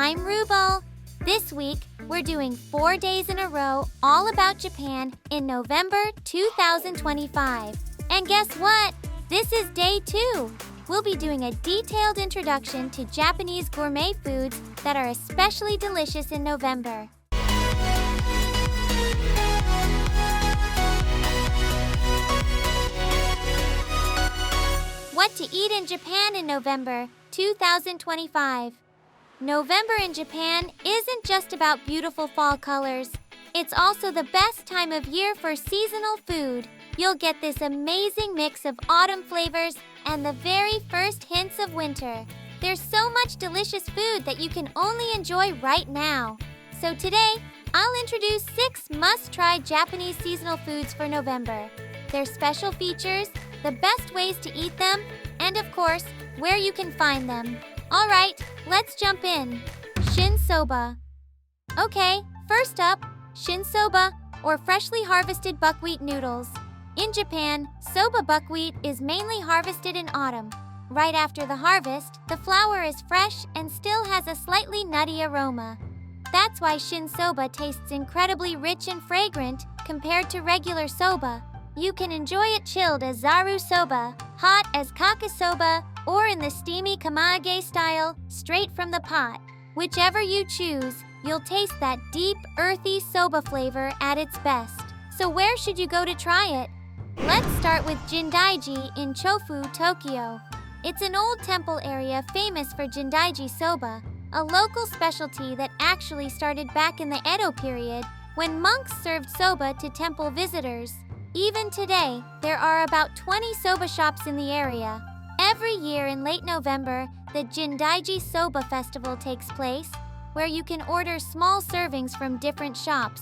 I'm Rubal. This week, we're doing 4 days in a row all about Japan in November 2025. And guess what? This is day 2. We'll be doing a detailed introduction to Japanese gourmet foods that are especially delicious in November. What to eat in Japan in November 2025. November in Japan isn't just about beautiful fall colors. It's also the best time of year for seasonal food. You'll get this amazing mix of autumn flavors and the very first hints of winter. There's so much delicious food that you can only enjoy right now. So today, I'll introduce 6 must-try Japanese seasonal foods for November. Their special features, the best ways to eat them, and of course, where you can find them. Alright, let's jump in. Shin soba. Okay, first up, shin soba, or freshly harvested buckwheat noodles. In Japan, soba buckwheat is mainly harvested in autumn. Right after the harvest, the flour is fresh and still has a slightly nutty aroma. That's why shin soba tastes incredibly rich and fragrant compared to regular soba. You can enjoy it chilled as zaru soba, hot as kaka soba, or in the steamy kamaage style, straight from the pot. Whichever you choose, you'll taste that deep, earthy soba flavor at its best. So where should you go to try it? Let's start with Jindaiji in Chofu, Tokyo. It's an old temple area famous for Jindaiji soba, a local specialty that actually started back in the Edo period when monks served soba to temple visitors. Even today, there are about 20 soba shops in the area. Every year in late November, the Jindaiji Soba Festival takes place, where you can order small servings from different shops.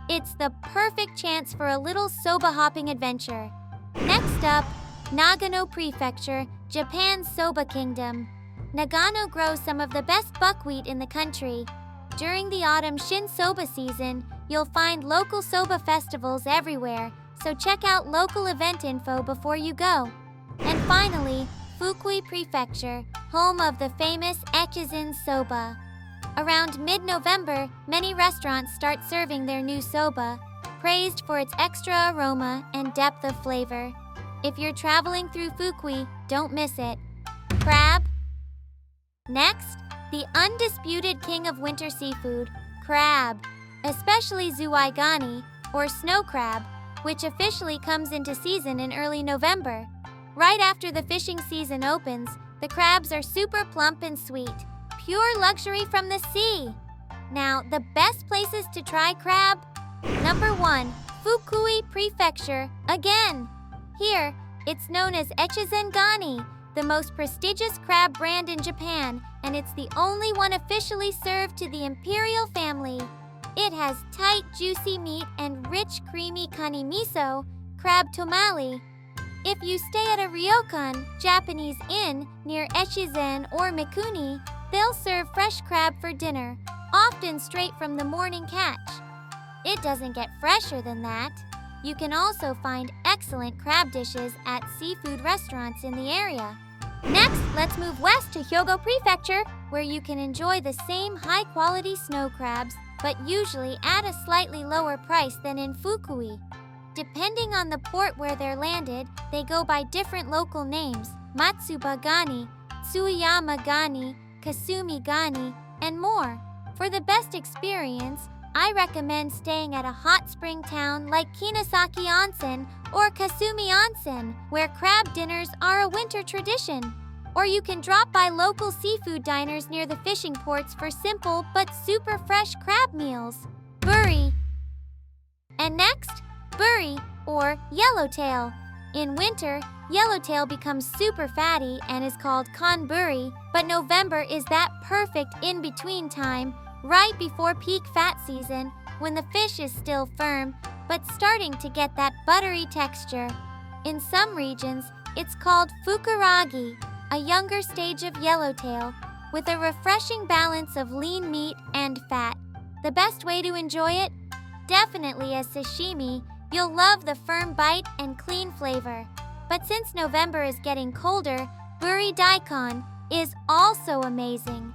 It's the perfect chance for a little soba hopping adventure. Next up, Nagano Prefecture, Japan's Soba Kingdom. Nagano grows some of the best buckwheat in the country. During the autumn shin soba season, you'll find local soba festivals everywhere, so check out local event info before you go. And finally, Fukui Prefecture, home of the famous Echizen soba. Around mid-November, many restaurants start serving their new soba, praised for its extra aroma and depth of flavor. If you're traveling through Fukui, don't miss it. Crab. Next, the undisputed king of winter seafood, crab, especially zuwaigani, or snow crab, which officially comes into season in early November. Right after the fishing season opens, the crabs are super plump and sweet, pure luxury from the sea. Now, the best places to try crab? Number 1, Fukui Prefecture, again. Here, it's known as Echizen Gani, the most prestigious crab brand in Japan, and it's the only one officially served to the imperial family. It has tight, juicy meat and rich, creamy kani miso, crab tomali. If you stay at a ryokan, Japanese inn, near Echizen or Mikuni, they'll serve fresh crab for dinner, often straight from the morning catch. It doesn't get fresher than that. You can also find excellent crab dishes at seafood restaurants in the area. Next, let's move west to Hyogo Prefecture, where you can enjoy the same high-quality snow crabs, but usually at a slightly lower price than in Fukui. Depending on the port where they're landed, they go by different local names: Matsuba Gani, Tsuyama Gani, Kasumi Gani, and more. For the best experience, I recommend staying at a hot spring town like Kinosaki Onsen or Kasumi Onsen, where crab dinners are a winter tradition. Or you can drop by local seafood diners near the fishing ports for simple but super fresh crab meals. Buri. And next, buri, or yellowtail. In winter, yellowtail becomes super fatty and is called konburi, but November is that perfect in-between time, right before peak fat season, when the fish is still firm, but starting to get that buttery texture. In some regions, it's called fukuragi, a younger stage of yellowtail, with a refreshing balance of lean meat and fat. The best way to enjoy it? Definitely as sashimi. You'll love the firm bite and clean flavor. But since November is getting colder, buri daikon is also amazing.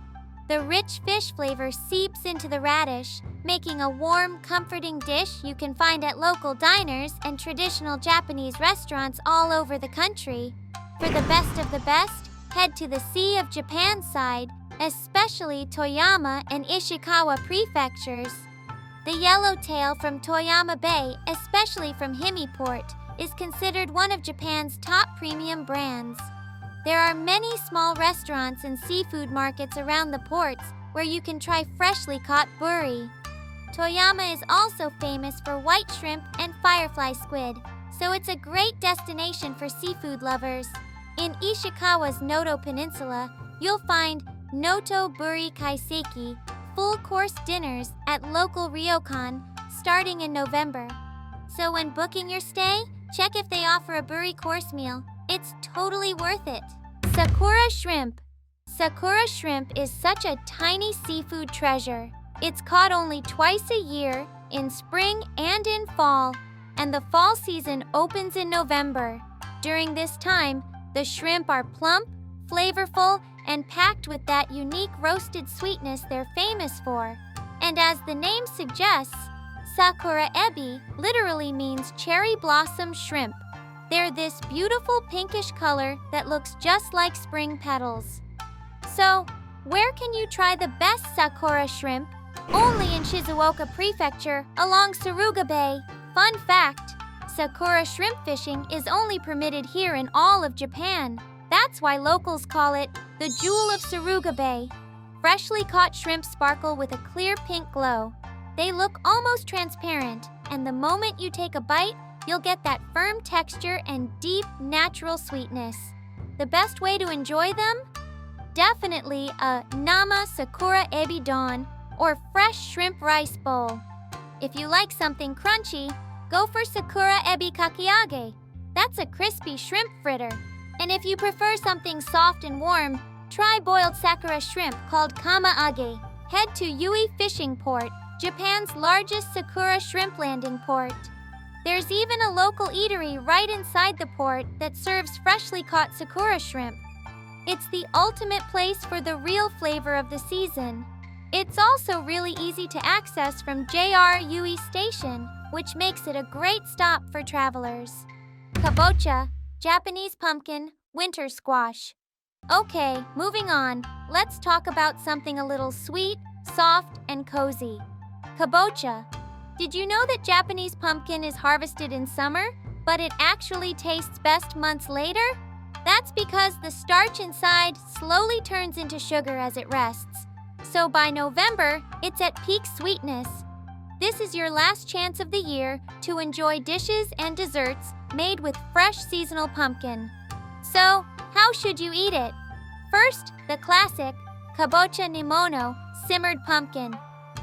The rich fish flavor seeps into the radish, making a warm, comforting dish you can find at local diners and traditional Japanese restaurants all over the country. For the best of the best, head to the Sea of Japan side, especially Toyama and Ishikawa prefectures. The yellowtail from Toyama Bay, especially from Himiport, is considered one of Japan's top premium brands. There are many small restaurants and seafood markets around the ports where you can try freshly caught buri. Toyama is also famous for white shrimp and firefly squid, so it's a great destination for seafood lovers. In Ishikawa's Noto Peninsula, you'll find Noto Buri Kaiseki, full-course dinners at local ryokan starting in November. So when booking your stay, check if they offer a buri course meal. It's totally worth it. Sakura shrimp. Sakura shrimp is such a tiny seafood treasure. It's caught only twice a year, in spring and in fall, and the fall season opens in November. During this time, the shrimp are plump, flavorful, and packed with that unique roasted sweetness they're famous for. And as the name suggests, Sakura ebi literally means cherry blossom shrimp. They're this beautiful pinkish color that looks just like spring petals. So, where can you try the best Sakura shrimp? Only in Shizuoka Prefecture along Suruga Bay. Fun fact, Sakura shrimp fishing is only permitted here in all of Japan. That's why locals call it the Jewel of Suruga Bay. Freshly caught shrimp sparkle with a clear pink glow. They look almost transparent, and the moment you take a bite, you'll get that firm texture and deep, natural sweetness. The best way to enjoy them? Definitely a Nama Sakura Ebi Don or fresh shrimp rice bowl. If you like something crunchy, go for Sakura Ebi Kakiage. That's a crispy shrimp fritter. And if you prefer something soft and warm, try boiled Sakura shrimp called kamaage. Head to Yui Fishing Port, Japan's largest Sakura shrimp landing port. There's even a local eatery right inside the port that serves freshly caught Sakura shrimp. It's the ultimate place for the real flavor of the season. It's also really easy to access from JR Yui Station, which makes it a great stop for travelers. Kabocha, Japanese pumpkin, winter squash. Okay, moving on. Let's talk about something a little sweet, soft, and cozy. Kabocha. Did you know that Japanese pumpkin is harvested in summer, but it actually tastes best months later? That's because the starch inside slowly turns into sugar as it rests. So by November, it's at peak sweetness. This is your last chance of the year to enjoy dishes and desserts made with fresh seasonal pumpkin. So, how should you eat it? First, the classic kabocha nimono, simmered pumpkin.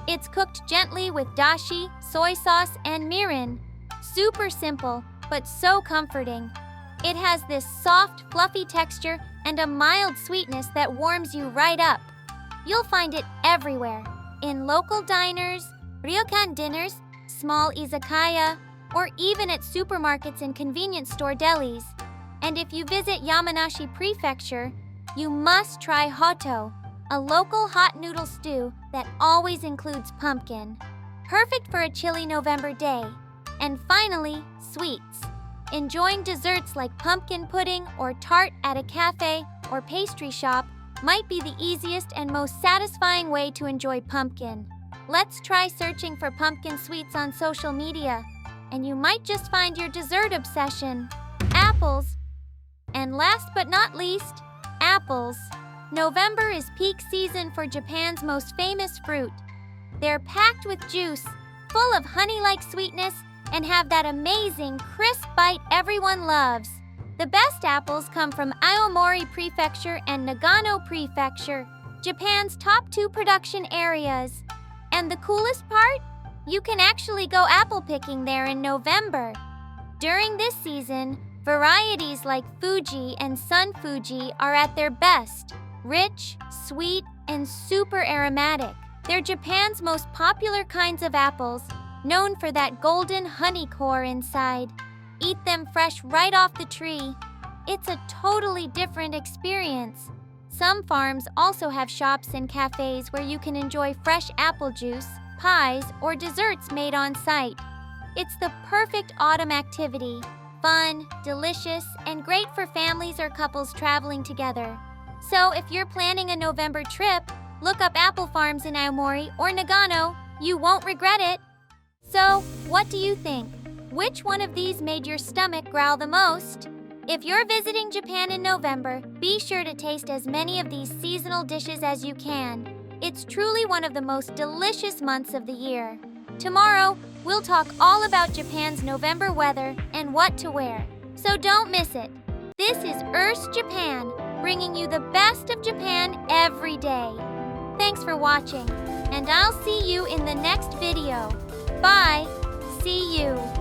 It's cooked gently with dashi, soy sauce, and mirin. Super simple, but so comforting. It has this soft, fluffy texture and a mild sweetness that warms you right up. You'll find it everywhere, in local diners, ryokan dinners, small izakaya, or even at supermarkets and convenience store delis. And if you visit Yamanashi Prefecture, you must try hoto, a local hot noodle stew that always includes pumpkin. Perfect for a chilly November day. And finally, sweets. Enjoying desserts like pumpkin pudding or tart at a cafe or pastry shop might be the easiest and most satisfying way to enjoy pumpkin. Let's try searching for pumpkin sweets on social media, and you might just find your dessert obsession. Apples. And last but not least, apples. November is peak season for Japan's most famous fruit. They're packed with juice, full of honey-like sweetness, and have that amazing, crisp bite everyone loves. The best apples come from Aomori Prefecture and Nagano Prefecture, Japan's top 2 production areas. And the coolest part? You can actually go apple picking there in November. During this season, varieties like Fuji and Sun Fuji are at their best. Rich, sweet, and super aromatic. They're Japan's most popular kinds of apples, known for that golden honey core inside. Eat them fresh right off the tree. It's a totally different experience. Some farms also have shops and cafes where you can enjoy fresh apple juice, pies, or desserts made on site. It's the perfect autumn activity. Fun, delicious, and great for families or couples traveling together. So if you're planning a November trip, look up apple farms in Aomori or Nagano. You won't regret it. So, what do you think? Which one of these made your stomach growl the most? If you're visiting Japan in November, be sure to taste as many of these seasonal dishes as you can. It's truly one of the most delicious months of the year. Tomorrow, we'll talk all about Japan's November weather and what to wear. So don't miss it. This is Japan, bringing you the best of Japan every day. Thanks for watching, and I'll see you in the next video. Bye. See you.